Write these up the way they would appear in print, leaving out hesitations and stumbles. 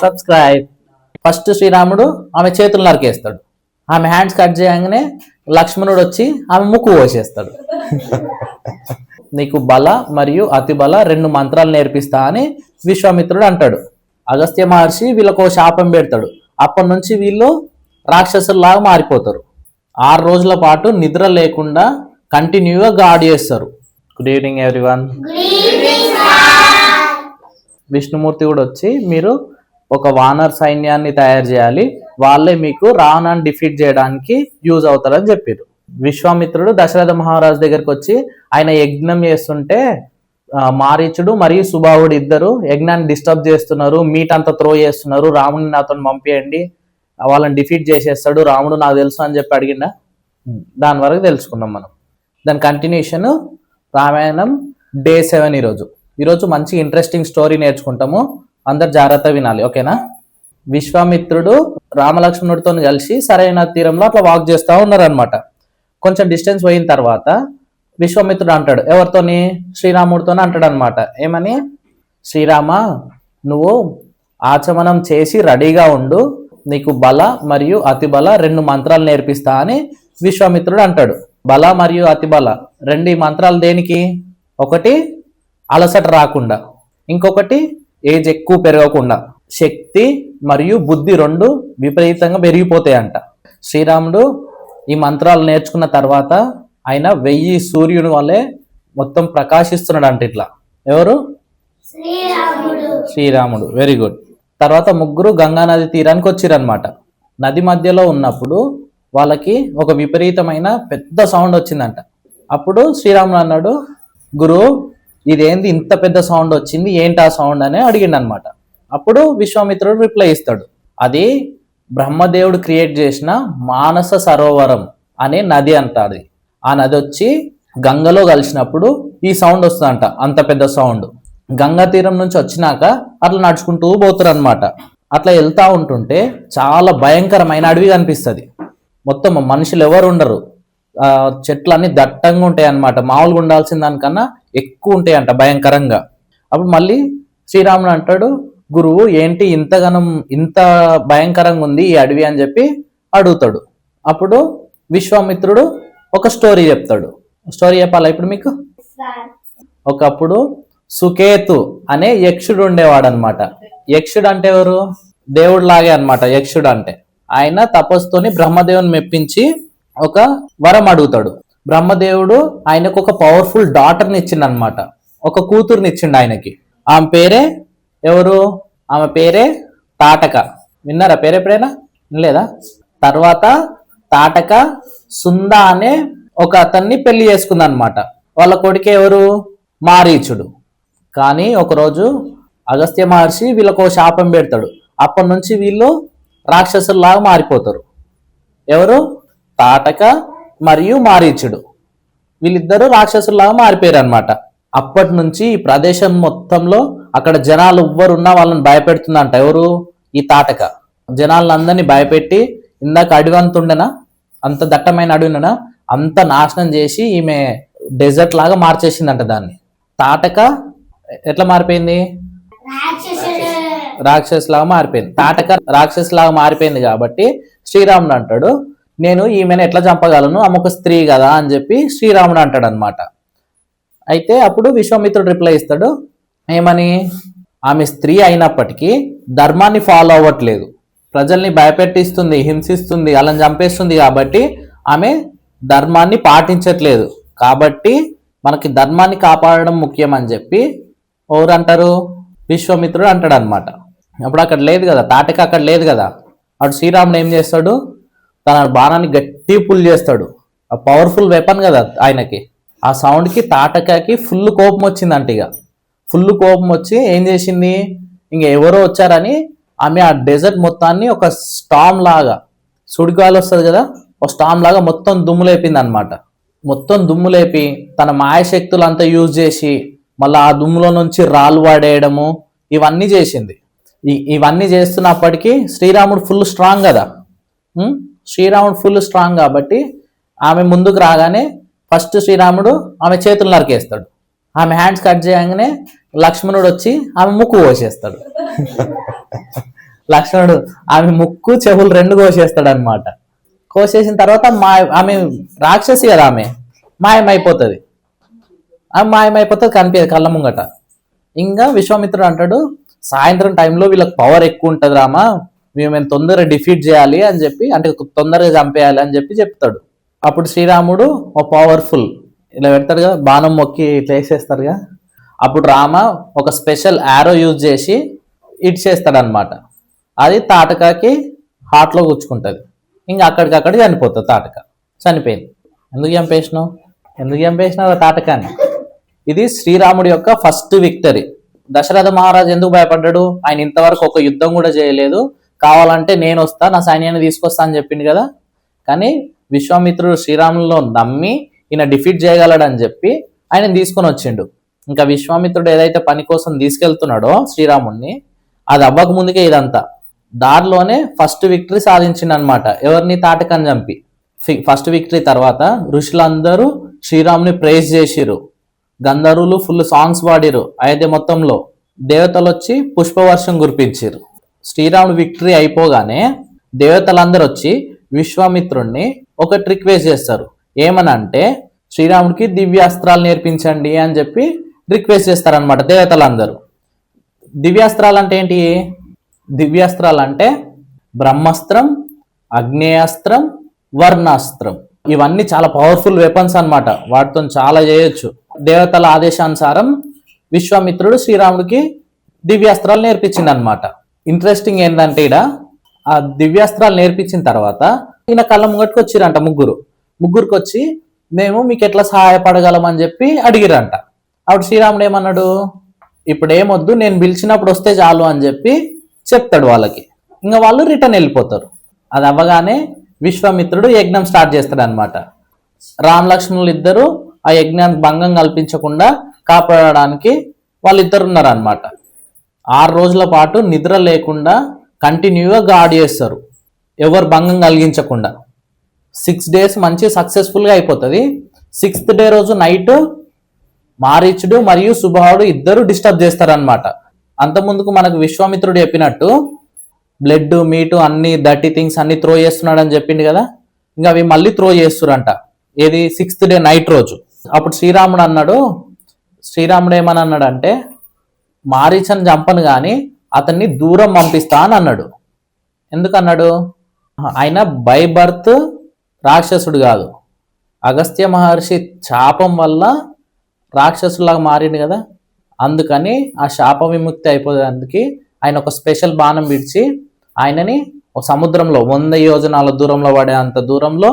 Subscribe. First శ్రీరాముడు ఆమె చేతులు నరికేస్తాడు. ఆమె హ్యాండ్స్ కట్ చేయగానే లక్ష్మణుడు వచ్చి ఆమె ముక్కు కోసేస్తాడు. నీకు బల మరియు అతి బల 2 మంత్రాలు నేర్పిస్తా అని విశ్వామిత్రుడు అంటాడు. అగస్త్య మహర్షి వీళ్ళకు శాపం పెడతాడు. అప్పటి నుంచి వీళ్ళు రాక్షసుల్లాగా మారిపోతారు. 6 రోజుల పాటు నిద్ర లేకుండా కంటిన్యూగా గాడ్ చేస్తారు. Good evening everyone. విష్ణుమూర్తి కూడా వచ్చి మీరు ఒక వానర్ సైన్యాన్ని తయారు చేయాలి, వాళ్ళే మీకు రావణాన్ని డిఫీట్ చేయడానికి యూజ్ అవుతారని చెప్పారు. విశ్వామిత్రుడు దశరథ మహారాజు దగ్గరికి వచ్చి ఆయన యజ్ఞం చేస్తుంటే మారీచుడు మరియు సుబాహుడు ఇద్దరు యజ్ఞాన్ని డిస్టర్బ్ చేస్తున్నారు, మీట్ అంతా త్రో చేస్తున్నారు, రాముడిని నాతో పంపించండి, వాళ్ళని డిఫీట్ చేసేస్తాడు రాముడు నాకు తెలుసు అని చెప్పి అడిగిందా. దాని వరకు తెలుసుకున్నాం మనం. దాని కంటిన్యూషన్ రామాయణం డే 7. ఈరోజు మంచి ఇంట్రెస్టింగ్ స్టోరీ నేర్చుకుంటాము. అందరు జాగ్రత్త వినాలి, ఓకేనా? విశ్వామిత్రుడు రామలక్ష్మణుడితో కలిసి సరైన తీరంలో అట్లా వాక్ చేస్తూ ఉన్నారనమాట. కొంచెం డిస్టెన్స్ పోయిన తర్వాత విశ్వామిత్రుడు అంటాడు, ఎవరితోని? శ్రీరాముడితోనే అంటాడు అనమాట. ఏమని? శ్రీరామ, నువ్వు ఆచమనం చేసి రెడీగా ఉండు, నీకు బల మరియు అతి బల 2 మంత్రాలు నేర్పిస్తా అని విశ్వామిత్రుడు అంటాడు. బల మరియు అతి బల 2 మంత్రాలు దేనికి? ఒకటి అలసట రాకుండా, ఇంకొకటి ఏజ్ ఎక్కువ పెరగకుండా. శక్తి మరియు బుద్ధి 2 విపరీతంగా పెరిగిపోతాయంట. శ్రీరాముడు ఈ మంత్రాలు నేర్చుకున్న తర్వాత ఆయన 1000 సూర్యుని వల్లే మొత్తం ప్రకాశిస్తున్నాడు అంట. ఇట్లా ఎవరు? శ్రీరాముడు. Very good. తర్వాత ముగ్గురు గంగా నది తీరానికి వచ్చిరనమాట. నది మధ్యలో ఉన్నప్పుడు వాళ్ళకి ఒక విపరీతమైన పెద్ద సౌండ్ వచ్చిందంట. అప్పుడు శ్రీరాముడు అన్నాడు, గురు ఇదేంది ఇంత పెద్ద సౌండ్ వచ్చింది, ఏంటి ఆ సౌండ్ అని అడిగిండు అనమాట. అప్పుడు విశ్వామిత్రుడు రిప్లై ఇస్తాడు, అది బ్రహ్మదేవుడు క్రియేట్ చేసిన మానస సరోవరం అనే నది అంటారు. ఆ నది వచ్చి గంగలో కలిసినప్పుడు ఈ సౌండ్ వస్తుందంట, అంత పెద్ద సౌండ్. గంగా తీరం నుంచి వచ్చినాక అట్లా నడుచుకుంటూ పోతారు అనమాట. అట్లా వెళ్తా ఉంటుంటే చాలా భయంకరమైన అడవి కనిపిస్తుంది. మొత్తం మనుషులు ఎవరు ఉండరు, చెట్లన్నీ దట్టంగా ఉంటాయి అన్నమాట. మామూలుగా ఉండాల్సిన దానికన్నా ఎక్కువ ఉంటాయి అంట భయంకరంగా. అప్పుడు మళ్ళీ శ్రీరాముడు అంటాడు, గురువు ఏంటి ఇంత భయంకరంగా ఉంది ఈ అడవి అని చెప్పి అడుగుతాడు. అప్పుడు విశ్వామిత్రుడు ఒక స్టోరీ చెప్తాడు. స్టోరీ చెప్పాలా ఇప్పుడు మీకు? ఒకప్పుడు సుకేతు అనే యక్షుడు ఉండేవాడు అనమాట. యక్షుడు అంటే ఎవరు? దేవుడు లాగే అనమాట యక్షుడు అంటే. ఆయన తపస్సుతోని బ్రహ్మదేవుని మెప్పించి ఒక వరం అడుగుతాడు. బ్రహ్మదేవుడు ఆయనకు ఒక పవర్ఫుల్ డాటర్ని ఇచ్చిండు అనమాట, ఒక కూతుర్ని ఇచ్చిండు ఆయనకి. ఆమె పేరే ఎవరు? ఆమె పేరే తాటక. విన్నారా పేరు ఎప్పుడైనా? వినలేదా? తర్వాత తాటక సుంద అనే ఒక అతన్ని పెళ్లి చేసుకుందనమాట. వాళ్ళ కొడుకే ఎవరు? మారీచుడు. కానీ ఒకరోజు అగస్త్య మహర్షి వీళ్ళకు శాపం పెడతాడు. అప్పటి నుంచి వీళ్ళు రాక్షసుల్లాగా మారిపోతారు. ఎవరు? తాటక మరియు మారీచుడు. వీళ్ళిద్దరూ రాక్షసుల్లాగా మారిపోయారు అనమాట. అప్పటి నుంచి ఈ ప్రదేశం మొత్తంలో అక్కడ జనాలు ఎవ్వరున్నా వాళ్ళని భయపెడుతుందంట. ఎవరు? ఈ తాటక. జనాలందరినీ భయపెట్టి ఇందాక అడవి అంత ఉండేనా, అంత దట్టమైన అడవి ఉండేనా, అంత నాశనం చేసి ఈమె డెజర్ట్ లాగా మార్చేసిందంట దాన్ని. తాటక ఎట్లా మారిపోయింది? రాక్షస్ లాగా మారిపోయింది. తాటక రాక్షస్ లాగా మారిపోయింది కాబట్టి శ్రీరాముడు అంటాడు, నేను ఈమెను ఎట్లా చంపగలను, ఆమె ఒక స్త్రీ కదా అని చెప్పి శ్రీరాముడు అంటాడు అనమాట. అయితే అప్పుడు విశ్వామిత్రుడు రిప్లై ఇస్తాడు, ఏమని? ఆమె స్త్రీ అయినప్పటికీ ధర్మాన్ని ఫాలో అవ్వట్లేదు, ప్రజల్ని భయపెట్టిస్తుంది, హింసిస్తుంది, వాళ్ళని చంపేస్తుంది కాబట్టి ఆమె ధర్మాన్ని పాటించట్లేదు. కాబట్టి మనకి ధర్మాన్ని కాపాడడం ముఖ్యం అని చెప్పి ఎవరు అంటారు? విశ్వామిత్రుడు అంటాడు అనమాట. అప్పుడు అక్కడ లేదు కదా, తాటక అక్కడ లేదు కదా. అప్పుడు శ్రీరాముడు ఏం చేస్తాడు? తన బాణాన్ని గట్టి పుల్ చేస్తాడు. ఆ పవర్ఫుల్ వెపన్ కదా ఆయనకి. ఆ సౌండ్కి తాటకకి ఫుల్ కోపం వచ్చిందంట. ఇక ఫుల్ కోపం వచ్చి ఏం చేసింది, ఇంక ఎవరో వచ్చారని ఆమె ఆ డెజర్ట్ మొత్తాన్ని ఒక స్టామ్ లాగా, సుడిగాలి వస్తుంది కదా, ఒక స్టామ్ లాగా మొత్తం దుమ్ము లేపింది అనమాట. మొత్తం దుమ్ము లేపి తన మాయశక్తులు అంతా యూజ్ చేసి మళ్ళీ ఆ దుమ్ములో నుంచి రాళ్ళు వాడేయడము ఇవన్నీ చేసింది. ఇవన్నీ చేస్తున్నప్పటికీ శ్రీరాముడు ఫుల్ స్ట్రాంగ్ కదా. శ్రీరాముడు ఫుల్ స్ట్రాంగ్ కాబట్టి ఆమె ముందుకు రాగానే ఫస్ట్ శ్రీరాముడు ఆమె చేతులు నరికేస్తాడు. ఆమె హ్యాండ్స్ కట్ చేయగానే లక్ష్మణుడు వచ్చి ఆమె ముక్కు కోసేస్తాడు. లక్ష్మణుడు ఆమె ముక్కు చెవులు రెండు కోసేస్తాడు అనమాట. కోసేసిన తర్వాత ఆమె రాక్షసి కదా, ఆమె మాయమైపోతుంది. ఆమె మాయమైపోతుంది, కనిపించదు కళ్ళ ముంగట. ఇంకా విశ్వామిత్రుడు అంటాడు, సాయంత్రం టైంలో వీళ్ళకి పవర్ ఎక్కువ ఉంటుంది రామా, మేము తొందరగా డిఫీట్ చేయాలి అని చెప్పి, అంటే తొందరగా చంపేయాలి అని చెప్పి చెప్తాడు. అప్పుడు శ్రీరాముడు ఓ పవర్ఫుల్ ఇలా పెడతారు కదా, బాణం మొక్కి ఇట్లా వేసేస్తారుగా, అప్పుడు రామ ఒక స్పెషల్ యారో యూజ్ చేసి ఇట్ చేస్తాడు అనమాట. అది తాటకాకి హార్ట్లో గుచ్చుకుంటుంది. ఇంకా అక్కడికక్కడ చనిపోతుంది తాటక. చనిపోయింది. ఎందుకు చంపేసినావు తాటకాన్ని? ఇది శ్రీరాముడి యొక్క ఫస్ట్ విక్టరీ. దశరథ మహారాజు ఎందుకు భయపడ్డాడు? ఆయన ఇంతవరకు ఒక యుద్ధం కూడా చేయలేదు, కావాలంటే నేను వస్తా, నా సైన్యాన్ని తీసుకొస్తా అని చెప్పింది కదా. కానీ విశ్వామిత్రుడు శ్రీరాములో నమ్మి ఈయన డిఫీట్ చేయగలడని చెప్పి ఆయన తీసుకొని వచ్చిండు. ఇంకా విశ్వామిత్రుడు ఏదైతే పని కోసం తీసుకెళ్తున్నాడో శ్రీరాముడిని, అది అవ్వక ముందుకే ఇదంతా దారిలోనే ఫస్ట్ విక్టరీ సాధించిండు అనమాట. ఎవరిని? తాటకాన్ని చంపి. ఫస్ట్ విక్టరీ తర్వాత ఋషులందరూ శ్రీరాముని ప్రైజ్ చేసిరు. గంధర్వులు ఫుల్ సాంగ్స్ పాడిరు. అయోధ్య మొత్తంలో దేవతలు వచ్చి పుష్పవర్షం కురిపించారు. శ్రీరాముడు విక్టరీ అయిపోగానే దేవతలందరూ వచ్చి విశ్వామిత్రుడిని ఒక ట్రిక్ వేసి చేస్తారు. ఏమనంటే శ్రీరాముడికి దివ్యాస్త్రాలు నేర్పించండి అని చెప్పి రిక్వెస్ట్ చేస్తారనమాట దేవతలందరూ. దివ్యాస్త్రాలు అంటే ఏంటి? దివ్యాస్త్రాలు అంటే బ్రహ్మాస్త్రం, అగ్నేయాస్త్రం, వర్ణాస్త్రం. ఇవన్నీ చాలా పవర్ఫుల్ వెపన్స్ అన్నమాట. వాటితో చాలా చేయొచ్చు. దేవతల ఆదేశానుసారం విశ్వామిత్రుడు శ్రీరాముడికి దివ్యాస్త్రాలు నేర్పించింది అనమాట. ఇంట్రెస్టింగ్ ఏంటంటే ఈడ ఆ దివ్యాస్త్రాలు నేర్పించిన తర్వాత ఈయన కళ్ళ ముంగట్టుకు వచ్చిరంట ముగ్గురికి వచ్చి మేము మీకు ఎట్లా సహాయపడగలం అని చెప్పి అడిగిరంట. అప్పుడు శ్రీరాముడు ఏమన్నాడు? ఇప్పుడు ఏమొద్దు, నేను పిలిచినప్పుడు వస్తే చాలు అని చెప్పి చెప్తాడు వాళ్ళకి. ఇంకా వాళ్ళు రిటర్న్ వెళ్ళిపోతారు. అది అవ్వగానే విశ్వామిత్రుడు యజ్ఞం స్టార్ట్ చేస్తాడు అనమాట. రామ్ లక్ష్మణులు ఇద్దరు ఆ యజ్ఞానికి భంగం కల్పించకుండా కాపాడడానికి వాళ్ళిద్దరు ఉన్నారనమాట. 6 రోజుల పాటు నిద్ర లేకుండా కంటిన్యూగా గాడ్ చేస్తారు, ఎవరు భంగం కలిగించకుండా. 6 days మంచి సక్సెస్ఫుల్గా అయిపోతుంది. 6th day రోజు నైట్ మారీచుడు మరియు సుబాహుడు ఇద్దరు డిస్టర్బ్ చేస్తారనమాట. అంతకుముందుకు మనకు విశ్వామిత్రుడు చెప్పినట్టు బ్లడ్, మీటు అన్ని డర్టీ థింగ్స్ అన్ని త్రో చేస్తున్నాడు అని చెప్పింది కదా. ఇంకా అవి మళ్ళీ త్రో చేస్తురంట. ఏది? 6th day నైట్ రోజు. అప్పుడు శ్రీరాముడు ఏమని అన్నాడంటే, మారీచని చంపను కానీ అతన్ని దూరం పంపిస్తా అని అన్నాడు. ఎందుకన్నాడు? ఆయన బై బర్త్ రాక్షసుడు కాదు, అగస్త్య మహర్షి శాపం వల్ల రాక్షసులాగా మారిండు కదా. అందుకని ఆ శాప విముక్తి అయిపోయేందుకు ఆయన ఒక స్పెషల్ బాణం విడిచి ఆయనని ఒక సముద్రంలో 100 యోజనాల దూరంలో పడే అంత దూరంలో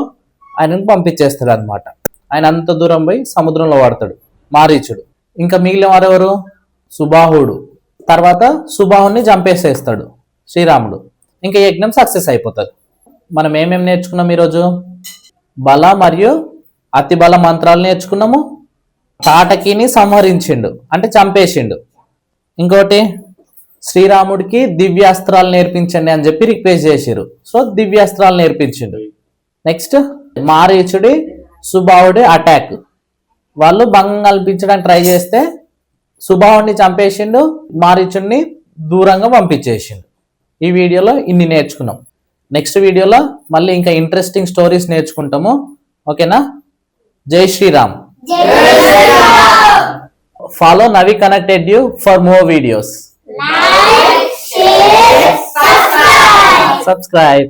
ఆయనని పంపించేస్తాడు అనమాట. ఆయన అంత దూరం పోయి సముద్రంలో పడతాడు మారీచుడు. ఇంకా మిగిలిన వారెవరు? సుబాహుడు. తర్వాత సుబాహుని చంపేసేస్తాడు శ్రీరాముడు. ఇంకా యజ్ఞం సక్సెస్ అయిపోతుంది. మనం ఏమేమి నేర్చుకున్నాం ఈరోజు? బల మరియు అతి బల మంత్రాలు నేర్చుకున్నాము. తాటకిని సంహరించిండు అంటే చంపేసిండు. ఇంకోటి శ్రీరాముడికి దివ్యాస్త్రాలు నేర్పించండి అని చెప్పి రిక్వెస్ట్ చేసిరు. సో దివ్యాస్త్రాలు నేర్పించిండు. నెక్స్ట్ మారీచుడి సుబాహుడి అటాక్. వాళ్ళు భంగం కల్పించడానికి ట్రై చేస్తే సుబాహుడిని చంపేసిండు, మారీచుడిని దూరంగా పంపించేసిండు. ఈ వీడియోలో ఇన్ని నేర్చుకున్నాం. నెక్స్ట్ వీడియోలో మళ్ళీ ఇంకా ఇంట్రెస్టింగ్ స్టోరీస్ నేర్చుకుంటాము. ఓకేనా? జై Sriram. Follow Navi Connected You for more videos. Like, share, subscribe. Subscribe.